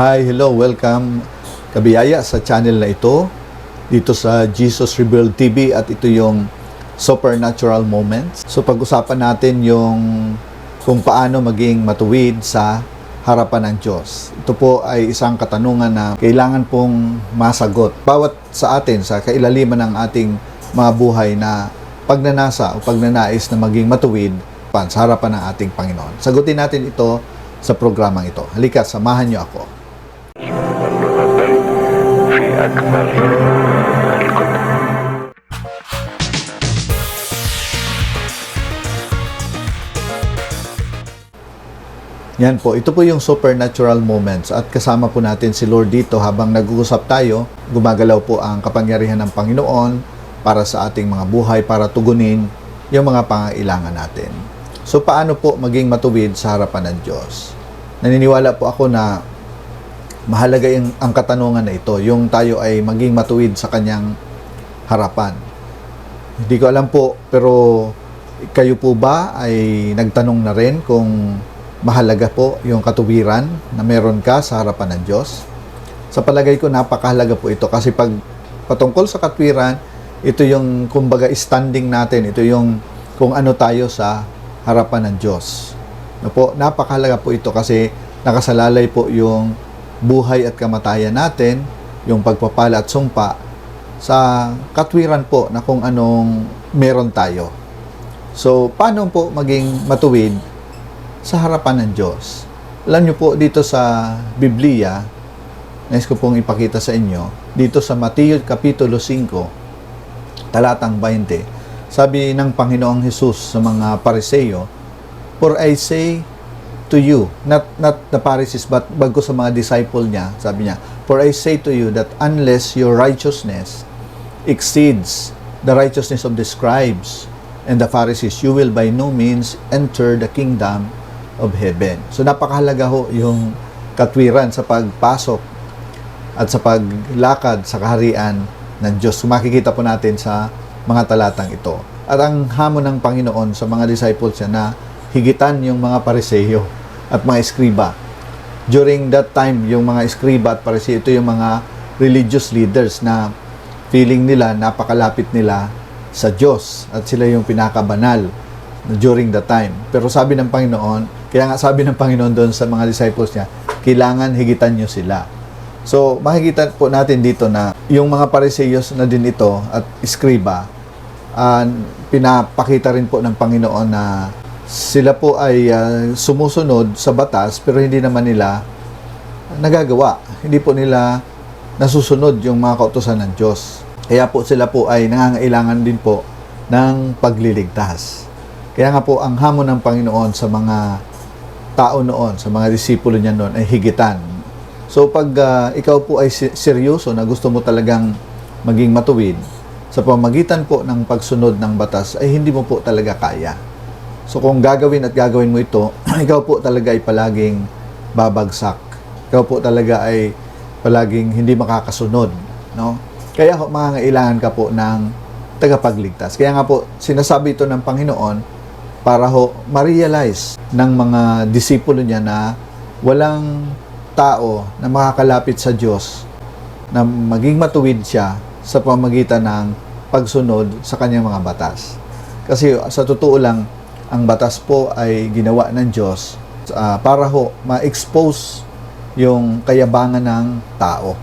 Hi, hello, welcome kabiyaya sa channel na ito dito sa Jesus Revealed TV at ito yung Supernatural Moments. So pag-usapan natin yung kung paano maging matuwid sa harapan ng Diyos. Ito po ay isang katanungan na kailangan pong masagot. Bawat sa atin, sa kailaliman ng ating mga buhay na pagnanasa o pagnanais na maging matuwid sa harapan ng ating Panginoon. Sagutin natin ito sa programang ito. Halika, samahan niyo ako. Yan po, ito po yung supernatural moments at kasama po natin si Lord dito habang nag-uusap tayo. Gumagalaw po ang kapangyarihan ng Panginoon para sa ating mga buhay, para tugunin yung mga pangailangan natin. So paano po maging matuwid sa harapan ng Diyos? Naniniwala po ako na mahalaga ang katanungan na ito, yung tayo ay maging matuwid sa kanyang harapan. Hindi ko alam po, pero kayo po ba ay nagtanong na rin kung mahalaga po yung katuwiran na meron ka sa harapan ng Diyos? Sa palagay ko, napakahalaga po ito kasi pag patungkol sa katwiran, ito yung kumbaga standing natin, ito yung kung ano tayo sa harapan ng Diyos. Napakahalaga po ito kasi nakasalalay po yung buhay at kamatayan natin, yung pagpapala at sumpa sa katwiran po na kung anong meron tayo. So, paano po maging matuwid sa harapan ng Diyos? Alam niyo po dito sa Biblia, nais ko pong ipakita sa inyo, dito sa Mateo Kapitulo 5, talatang 20, sabi ng Panginoong Hesus sa mga Pariseo, "For I say to you," not the Pharisees, but bago sa mga disciple niya, sabi niya, "For I say to you that unless your righteousness exceeds the righteousness of the scribes and the Pharisees, you will by no means enter the kingdom of heaven." So napakahalaga ho yung katwiran sa pagpasok at sa paglakad sa kaharian ng Diyos. So makikita po natin sa mga talatang ito. At ang hamon ng Panginoon sa mga disciples niya na higitan yung mga Pariseo at mga eskriba. During that time, yung mga eskriba at Pariseo, ito yung mga religious leaders na feeling nila, napakalapit nila sa Diyos at sila yung pinakabanal during that time. Pero sabi ng Panginoon, kaya nga sabi ng Panginoon doon sa mga disciples niya, kailangan higitan nyo sila. So, makikita po natin dito na yung mga Pariseos na din ito at eskriba, pinapakita rin po ng Panginoon na sila po ay sumusunod sa batas pero hindi naman nila nagagawa. Hindi po nila nasusunod yung mga kautusan ng Diyos. Kaya po sila po ay nangangailangan din po ng pagliligtas. Kaya nga po ang hamon ng Panginoon sa mga tao noon, sa mga disipulo niya noon ay higitan. So pag ikaw po ay seryoso na gusto mo talagang maging matuwid, sa pamagitan po ng pagsunod ng batas ay hindi mo po talaga kaya. So kung gagawin mo ito, ikaw po talaga ay palaging babagsak. Ikaw po talaga ay palaging hindi makakasunod, no? Kaya mangangailangan ka po ng tagapagligtas. Kaya nga po sinasabi ito ng Panginoon para ma-realize ng mga disipulo niya na walang tao na makakalapit sa Diyos na maging matuwid siya sa pamagitan ng pagsunod sa kanyang mga batas. Kasi sa totoo lang, ang batas po ay ginawa ng Diyos para ma-expose yung kayabangan ng tao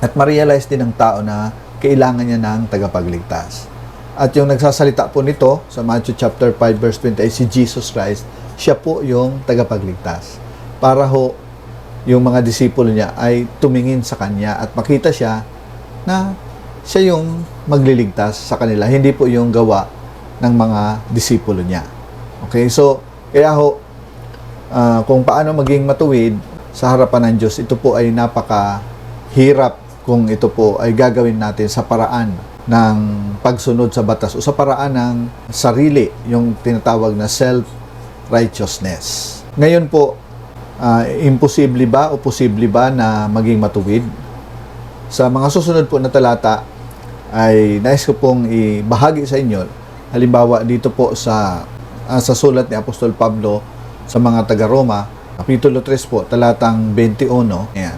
at ma-realize din ng tao na kailangan niya ng tagapagligtas. At yung nagsasalita po nito sa Matthew chapter 5 verse 20 ay si Jesus Christ. Siya po yung tagapagligtas. Para yung mga disipulo niya ay tumingin sa kanya at makita siya na siya yung magliligtas sa kanila, hindi po yung gawa ng mga disipulo niya. Okay, so kaya kung paano maging matuwid sa harapan ng Diyos, ito po ay napakahirap kung ito po ay gagawin natin sa paraan ng pagsunod sa batas o sa paraan ng sarili, yung tinatawag na self-righteousness. Ngayon po, imposible ba o posible ba na maging matuwid? Sa mga susunod po na talata ay nais ko pong ibahagi sa inyo. Halimbawa dito po sa sulat ni Apostol Pablo sa mga taga-Roma, Kapitulo 3 po, talatang 21. Ayan.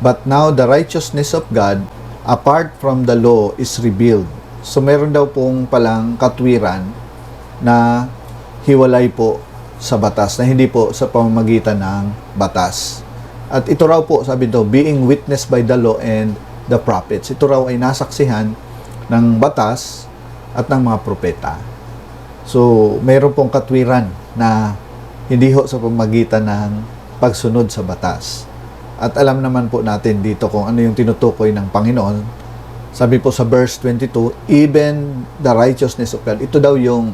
But now the righteousness of God apart from the law is revealed. So meron daw pong palang katwiran na hiwalay po sa batas, na hindi po sa pamamagitan ng batas. At ito raw po, sabi ito, being witnessed by the law and the prophets. Ito raw ay nasaksihan ng batas at ng mga propeta. So, meron pong katwiran na hindi ho sa pamamagitan ng pagsunod sa batas. At alam naman po natin dito kung ano yung tinutukoy ng Panginoon. Sabi po sa verse 22, even the righteousness of God. Ito daw yung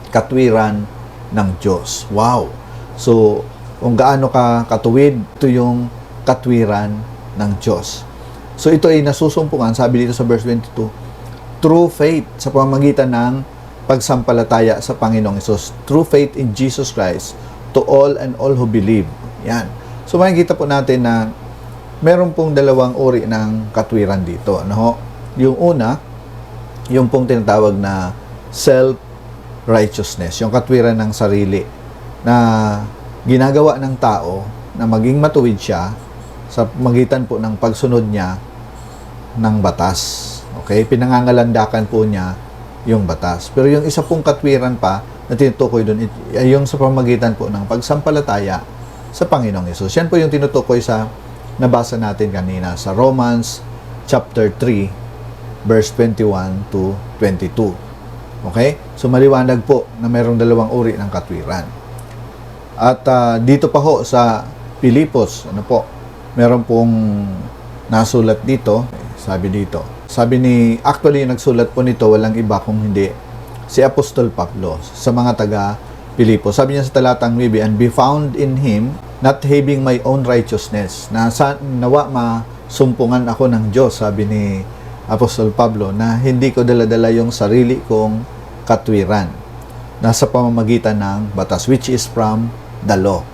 katwiran ng Diyos. Wow! So, kung gaano ka katuwid, ito yung katwiran ng Diyos. So, ito ay nasusumpungan, sabi dito sa verse 22, through faith sa pamamagitan ng pagsampalataya sa Panginoong Hesus. Through faith in Jesus Christ to all and all who believe. Yan. So, makikita po natin na meron pong dalawang uri ng katwiran dito. Ano? Yung una, yung pong tinatawag na self-righteousness. Yung katwiran ng sarili na ginagawa ng tao na maging matuwid siya sa magitan po ng pagsunod niya ng batas. Okay? Pinangangalandakan po niya yung batas. Pero yung isa pong katwiran pa na tinutukoy doon ay yung sa pamagitan po ng pagsampalataya sa Panginoong Hesus. Yan po yung tinutukoy sa nabasa natin kanina sa Romans chapter 3 verse 21 to 22. Okay? So maliwanag po na mayroong dalawang uri ng katwiran. At dito pa ho sa Pilipos, ano po, meron pong nasulat dito, sabi dito. Sabi actually yung nagsulat po nito, walang iba kung hindi si Apostol Pablo sa mga taga Pilipos. Sabi niya sa talatang 9, and be found in Him, not having my own righteousness. Nawa masumpungan ako ng Diyos, sabi ni Apostol Pablo, na hindi ko daladala yung sarili kong katwiran. Nasa pamamagitan ng batas, which is from the law.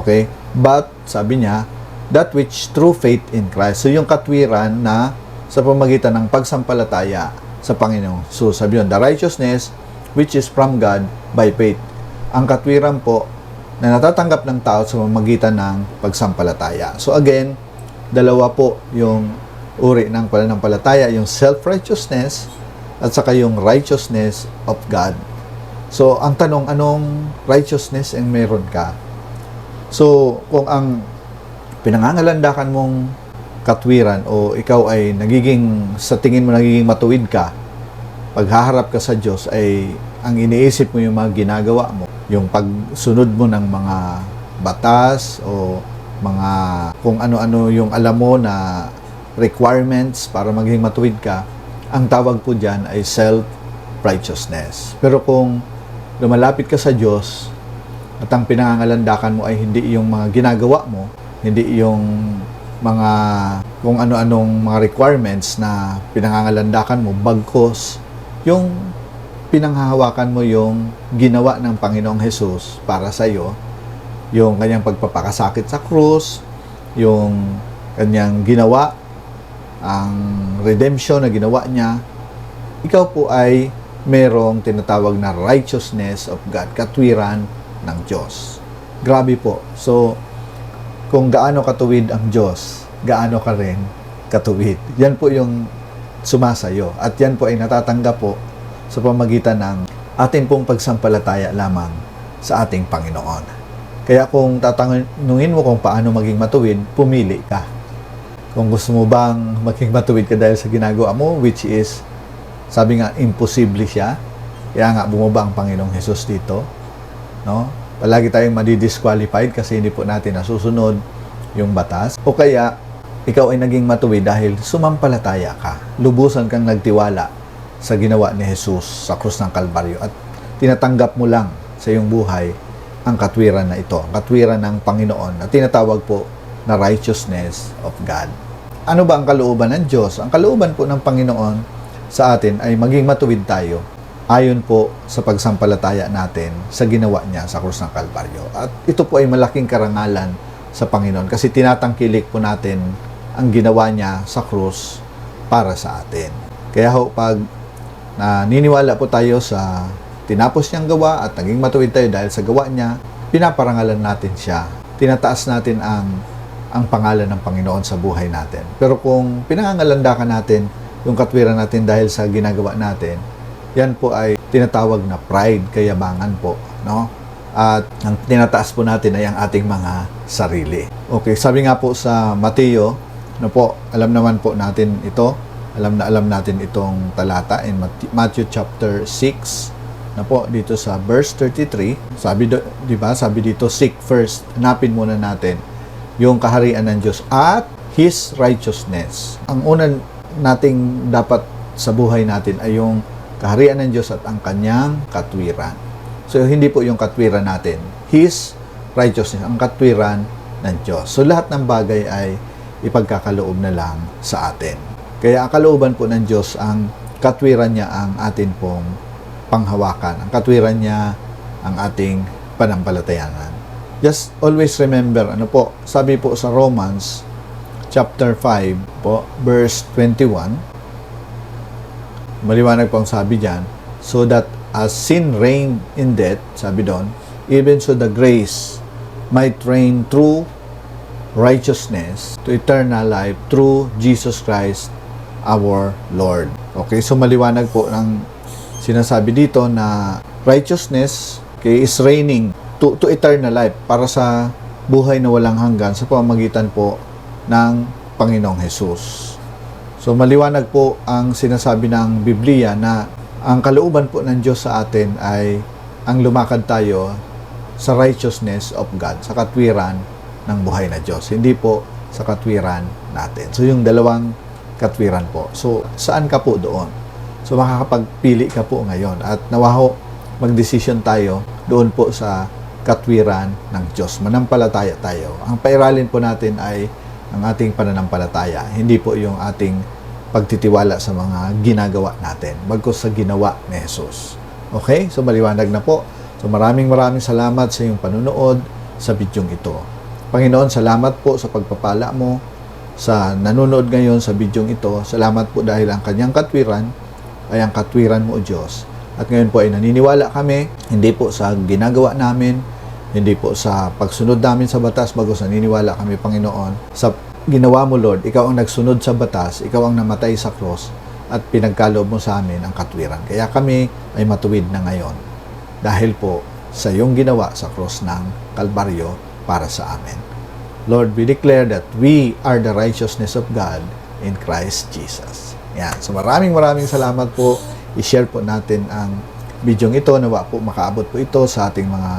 Okay? But, sabi niya, that which through faith in Christ. So, yung katwiran na sa pamamagitan ng pagsampalataya sa Panginoon. So, sabi yun, the righteousness which is from God by faith. Ang katwiran po na natatanggap ng tao sa pamamagitan ng pagsampalataya. So, again, dalawa po yung uri ng pananampalataya, yung self-righteousness at saka yung righteousness of God. So, ang tanong, anong righteousness ang meron ka? So, kung ang pinangangalandakan mong katwiran o ikaw ay sa tingin mo nagiging matuwid ka, paghaharap ka sa Diyos ay ang iniisip mo yung mga ginagawa mo, yung pagsunod mo ng mga batas o mga kung ano-ano yung alam mo na requirements para maging matuwid ka, ang tawag po dyan ay self-righteousness. Pero kung lumalapit ka sa Diyos at ang pinangangalandakan mo ay hindi yung mga ginagawa mo, hindi yung mga kung ano-anong mga requirements na pinangangalandakan mo, bagkos yung pinanghahawakan mo yung ginawa ng Panginoong Hesus para sa iyo, yung kanyang pagpapakasakit sa krus, yung kanyang ginawa, ang redemption na ginawa niya, ikaw po ay merong tinatawag na righteousness of God, katwiran ng Diyos. Grabe po. So, kung gaano katuwid ang Diyos, gaano ka rin katuwid. Yan po yung sumasayo. At yan po ay natatanggap po sa pamagitan ng ating pong pagsampalataya lamang sa ating Panginoon. Kaya kung tatanungin mo kung paano maging matuwid, pumili ka. Kung gusto mo bang maging matuwid ka dahil sa ginagawa mo, which is, sabi nga, imposible siya. Kaya nga, bumaba ang Panginoong Hesus dito. No? Palagi tayong madi-disqualified kasi hindi po natin nasusunod yung batas. O kaya, ikaw ay naging matuwid dahil sumampalataya ka. Lubusan kang nagtiwala sa ginawa ni Jesus sa krus ng Kalbaryo at tinatanggap mo lang sa iyong buhay ang katwiran na ito, ang katwiran ng Panginoon na tinatawag po na righteousness of God. Ano ba ang kalooban ng Diyos? Ang kalooban po ng Panginoon sa atin ay maging matuwid tayo ayon po sa pagsampalataya natin sa ginawa niya sa krus ng Kalbaryo. At ito po ay malaking karangalan sa Panginoon kasi tinatangkilik po natin ang ginawa niya sa krus para sa atin. Kaya ho, pag naniniwala po tayo sa tinapos niyang gawa at naging matuwid tayo dahil sa gawa niya, pinaparangalan natin siya. Tinataas natin ang ang pangalan ng Panginoon sa buhay natin. Pero kung pinangangalandakan natin yung katwiran natin dahil sa ginagawa natin, yan po ay tinatawag na pride, kayabangan po, no? At ang tinataas po natin ay ang ating mga sarili. Okay, sabi nga po sa Mateo, no po, alam naman po natin ito, alam natin itong talata in Matthew chapter 6, na po dito sa verse 33, sabi di ba? Sabi dito, seek first, hanapin muna natin yung kaharian ng Diyos at His righteousness. Ang unang nating dapat sa buhay natin ay yung kaharian ng Diyos at ang kanyang katwiran. So, hindi po yung katwiran natin. His righteousness, ang katwiran ng Diyos. So, lahat ng bagay ay ipagkakaloob na lang sa atin. Kaya ang kalooban po ng Diyos, ang katwiran niya ang atin pong panghawakan. Ang katwiran niya ang ating panampalatayanan. Just always remember, sabi po sa Romans chapter 5 po, verse 21, maliwanag po ang sabi diyan, so that as sin reigned in death, sabi doon, even so the grace might reign through righteousness to eternal life through Jesus Christ our Lord. Okay, so maliwanag po ng sinasabi dito na righteousness is reigning to eternal life, para sa buhay na walang hanggan sa pamamagitan po ng Panginoong Hesus. So maliwanag po ang sinasabi ng Biblia na ang kalooban po ng Diyos sa atin ay ang lumakad tayo sa righteousness of God, sa katwiran ng buhay na Diyos, hindi po sa katwiran natin. So yung dalawang katwiran po. So saan ka po doon? So makakapagpili ka po ngayon at nawaho magdesisyon tayo doon po sa katwiran ng Diyos. Manampalataya tayo. Ang pairalin po natin ay ang ating pananampalataya, hindi po yung ating pagtitiwala sa mga ginagawa natin, bagkus sa ginawa ni Jesus. Okay? So maliwanag na po. So maraming salamat sa iyong panunood sa bidyong ito. Panginoon, salamat po sa pagpapala mo sa nanonood ngayon sa bidyong ito. Salamat po dahil ang kanyang katwiran ay ang katwiran mo, O Diyos. At ngayon po ay naniniwala kami, hindi po sa ginagawa namin, hindi po sa pagsunod namin sa batas, bagos naniniwala kami, Panginoon, sa ginawa mo, Lord. Ikaw ang nagsunod sa batas, ikaw ang namatay sa cross, at pinagkaloob mo sa amin ang katwiran. Kaya kami ay matuwid na ngayon dahil po sa iyong ginawa sa cross ng Kalbaryo para sa amin. Lord, we declare that we are the righteousness of God in Christ Jesus. Yan. So maraming salamat po. I-share po natin ang bidyong ito. Nawa po makaabot po ito sa ating mga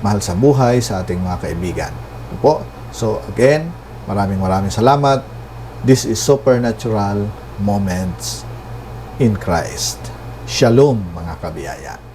mahal sa buhay, sa ating mga kaibigan. Po. So again, maraming salamat. This is Supernatural Moments in Christ. Shalom mga kabiyaya.